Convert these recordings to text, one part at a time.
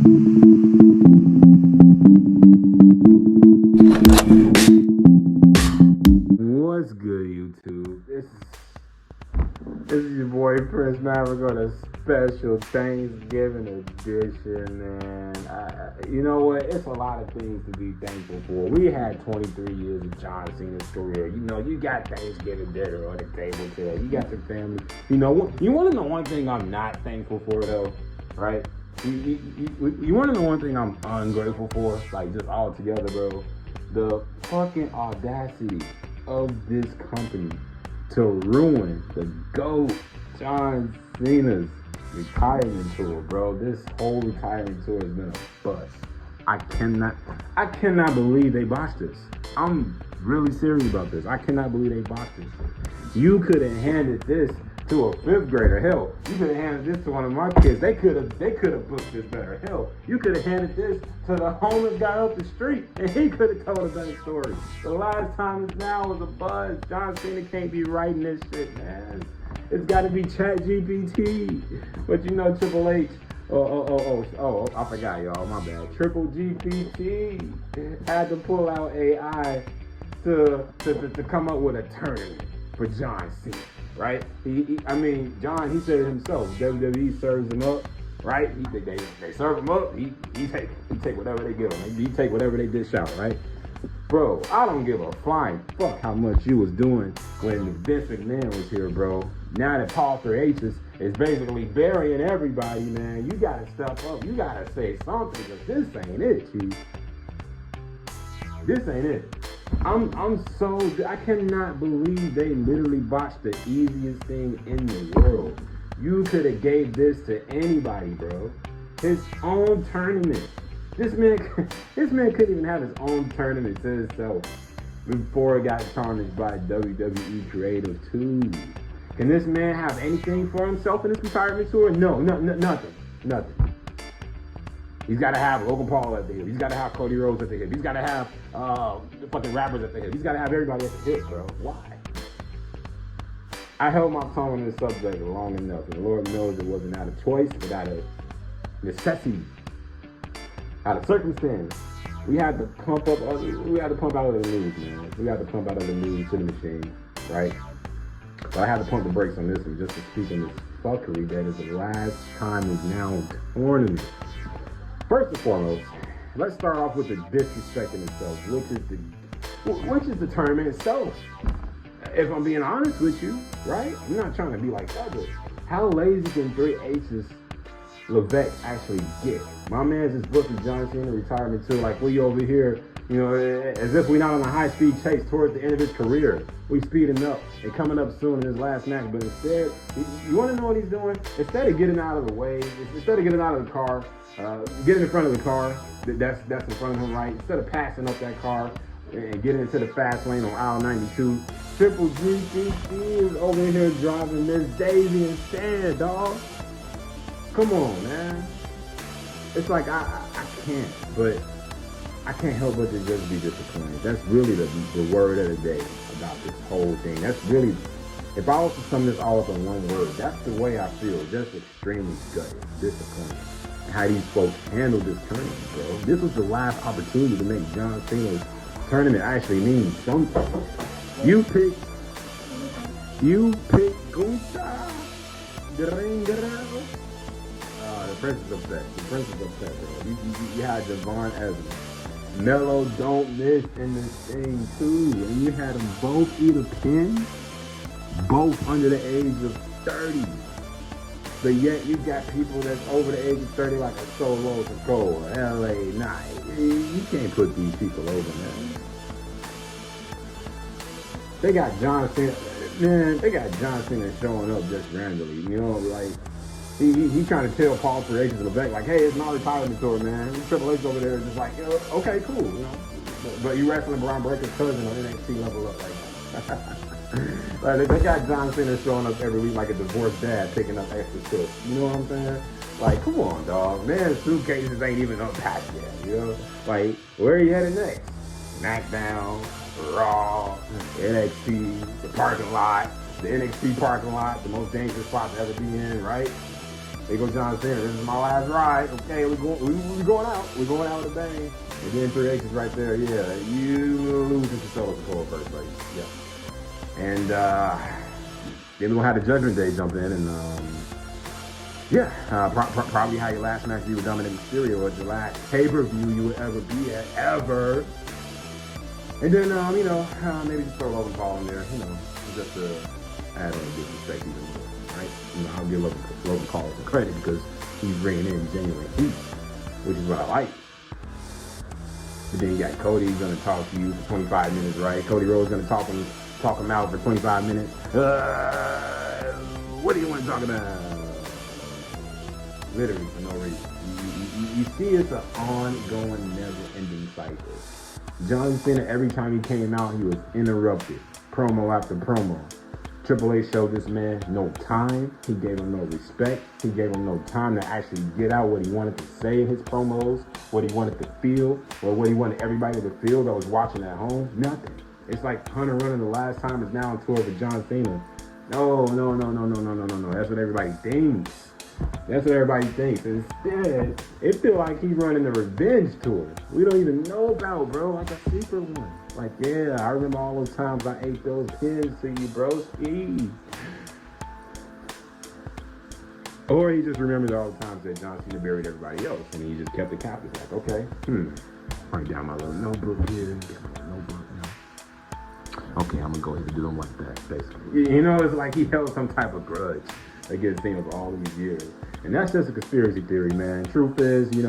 What's good, YouTube? This is your boy Prince Maverick on a special Thanksgiving edition, man. You know what? It's a lot of things to be thankful for. We had 23 years of John Cena's career. You know, you got Thanksgiving dinner on the table today. You got your family. You know, you want to know one thing I'm not thankful for, though, right? You want to know one thing I'm ungrateful for, like just altogether, bro? The fucking audacity of this company to ruin the GOAT John Cena's retirement tour, bro. This whole retirement tour has been a bust. I cannot believe they botched this. I'm really serious about this. I cannot believe they botched this. You could have handed this to a fifth grader. Hell, you could have handed this to one of my kids. They could have booked this better. Hell, you could have handed this to the homeless guy up the street, and he could have told a better story. The last time is now was a buzz. John Cena can't be writing this shit, man. It's got to be Chat GPT. But you know, Triple H. Oh, I forgot, y'all. My bad. Triple GPT had to pull out AI to come up with a tournament for John Cena. Right? John, he said it himself. WWE serves him up, right? They serve him up. He take whatever they give him. He take whatever they dish out, right? Bro, I don't give a flying fuck how much you was doing when Vince McMahon was here, bro. Now that Paul 3H is basically burying everybody, man, you gotta step up. You gotta say something, because this ain't it, Chief. This ain't it. I cannot believe they literally botched the easiest thing in the world. You could have gave this to anybody, bro. His own tournament. This man couldn't even have his own tournament to himself before it got tarnished by WWE Creative too. Can this man have anything for himself in this retirement tour? No, nothing. He's got to have Logan Paul at the hip. He's got to have Cody Rhodes at the hip. He's got to have the fucking rappers at the hip. He's got to have everybody at the hip, bro. Why? I held my tongue on this subject long enough, and the Lord knows it wasn't out of choice, but out of necessity, out of circumstance. We had to pump out of the news, man. We had to pump out of the news to the machine, right? But I had to pump the brakes on this one just to speak on this fuckery that is the last time is now tournament. First and foremost, let's start off with the disrespect in itself, which is the tournament itself. If I'm being honest with you, right? I'm not trying to be like that, but how lazy can 3H's Levesque actually get? My man's just booking John Cena retirement tour, like we over here, you know, as if we're not on a high-speed chase towards the end of his career. We speeding up and coming up soon in his last match, but instead, you want to know what he's doing? Instead of getting out of the way, instead of getting out of the car, getting in front of the car that's in front of him, right? Instead of passing up that car and getting into the fast lane on aisle 92, Triple GPT is over here driving Miss Daisy instead, dog. Come on, man. It's like I can't help but to just be disappointed. That's really the word of the day about this whole thing. That's really, if I was to sum this all up in one word, that's the way I feel. Just extremely gutted, disappointed. How these folks handled this tournament, bro. This was the last opportunity to make John Cena's tournament actually mean something. You pick Gunther. The Prince is upset. Bro. You had Javon Evans. Melo don't miss in this thing too. And you had them both either pinned, both under the age of 30. But yet you got people that's over the age of 30 like a Solo Control or LA Knight. You can't put these people over, man. They got John Cena showing up just randomly. You know, like he trying to tell Paul 3H in the back, like, hey, it's my retirement tour, man. Triple H over there just like, okay, cool, you know. But you wrestling Braun Breaker's cousin on NXT level up like that. Like, they got John Cena showing up every week like a divorced dad picking up extra tips. You know what I'm saying? Like, come on, dog. Man, suitcases ain't even unpacked yet, you know? Like, where are you headed next? SmackDown, Raw, NXT, the parking lot, the NXT parking lot, the most dangerous spot to ever be in, right? There goes John Cena. This is my last ride. Okay, we're going out. We're going out with a bang. And then 3 X's right there. Yeah, you lose the solo control first place. Yeah. And then we're gonna have the Judgment Day jump in and probably how your last match you with Dominic Mysterio or the last pay-per-view you would ever be at ever. And then maybe just throw Logan Paul in there, just to add on disrespect even more, right? I'll give Logan Paul some credit because he's bringing in genuine heat, which is what I like. But then you got Cody gonna talk to you for 25 minutes, right? Cody Rhodes gonna talk him out for 25 minutes. What do you want to talk about? Literally for no reason. You see, it's an ongoing, never-ending cycle. John Cena, every time he came out, he was interrupted. Promo after promo. Triple H showed this man no time. He gave him no respect. He gave him no time to actually get out what he wanted to say in his promos, what he wanted to feel, or what he wanted everybody to feel that was watching at home. Nothing. It's like Hunter running the last time is now on tour with John Cena. No. That's what everybody thinks. That's what everybody thinks. Instead, it feels like he's running the revenge tour. We don't even know about, bro. Like a secret one. Like, yeah, I remember all those times I ate those pins to you, bro. Ski. Or he just remembers all the times that John Cena buried everybody else, and he just kept it captive. Like, okay, write down my little notebook here. Get my notebook now. Okay, I'm gonna go ahead and do them like that, basically. It's like he held some type of grudge against Cena for all these years. And that's just a conspiracy theory, man. Truth is, you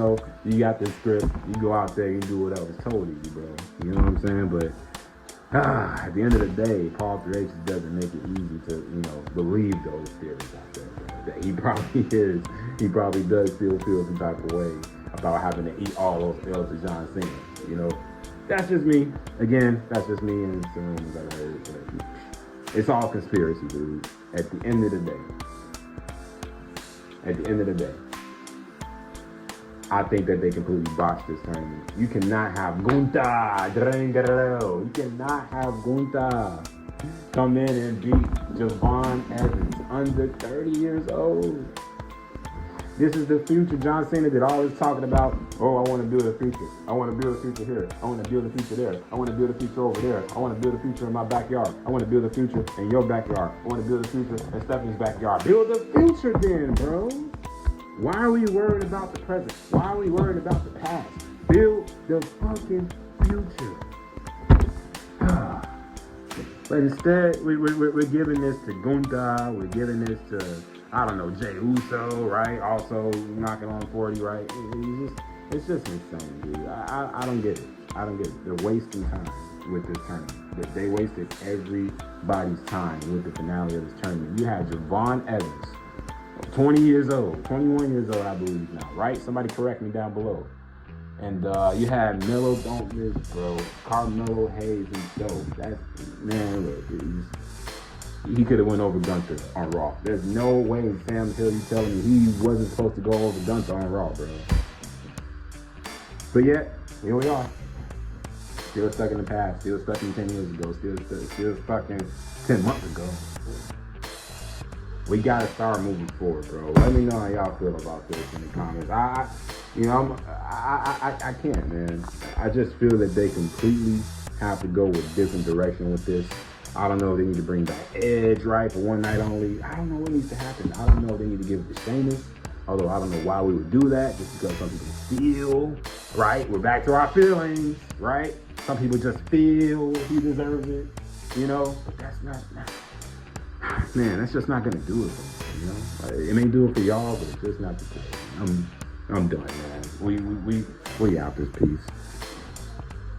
got this script, you go out there, you do whatever's told to you, bro. You know what I'm saying? But at the end of the day, Paul 3 H doesn't make it easy to, believe those theories out there, bro. That he probably does still feel some type of way about having to eat all those L's to John Cena, That's just me. Again, that's just me and some rumors I've heard. But it's all conspiracy, dude. At the end of the day, I think that they completely botched this tournament. You cannot have You cannot have Gunther come in and beat Javon Evans under 30 years old. This is the future. John Cena did all this talking about, I want to build a future. I want to build a future here. I want to build a future there. I want to build a future over there. I want to build a future in my backyard. I want to build a future in your backyard. I want to build a future in Stephanie's backyard. Build a future then, bro. Why are we worried about the present? Why are we worried about the past? Build the fucking future. But instead, we're giving this to Gunther. We're giving this to, Jey Uso, right? Also knocking on 40, right? It's just insane, dude. I don't get it. They're wasting time with this tournament. They wasted everybody's time with the finale of this tournament. You had Javon Evans, 20 years old, 21 years old, I believe now, right? Somebody correct me down below. And you had Melo, don't miss, bro. Carmelo Hayes himself. Look, he could have went over Gunther on Raw. There's no way in Sam Hill you telling me he wasn't supposed to go over Gunther on Raw, bro. But yet, here we are. Still stuck in the past. Still stuck in 10 years ago. Still stuck in 10 months ago. We gotta start moving forward, bro. Let me know how y'all feel about this in the comments. I can't, man. I just feel that they completely have to go with different direction with this. I don't know if they need to bring back Edge, right, for one night only. I don't know what needs to happen. I don't know if they need to give it to Sheamus. Although I don't know why we would do that, just because some people feel, right? We're back to our feelings, right? Some people just feel he deserves it, But that's not, man, that's just not gonna do it for me, It may do it for y'all, but it's just not the case. I'm done, man. We out this piece.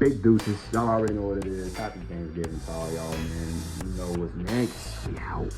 Big deuces. Y'all already know what it is. Happy Thanksgiving to all y'all, man. You know what's next. We out.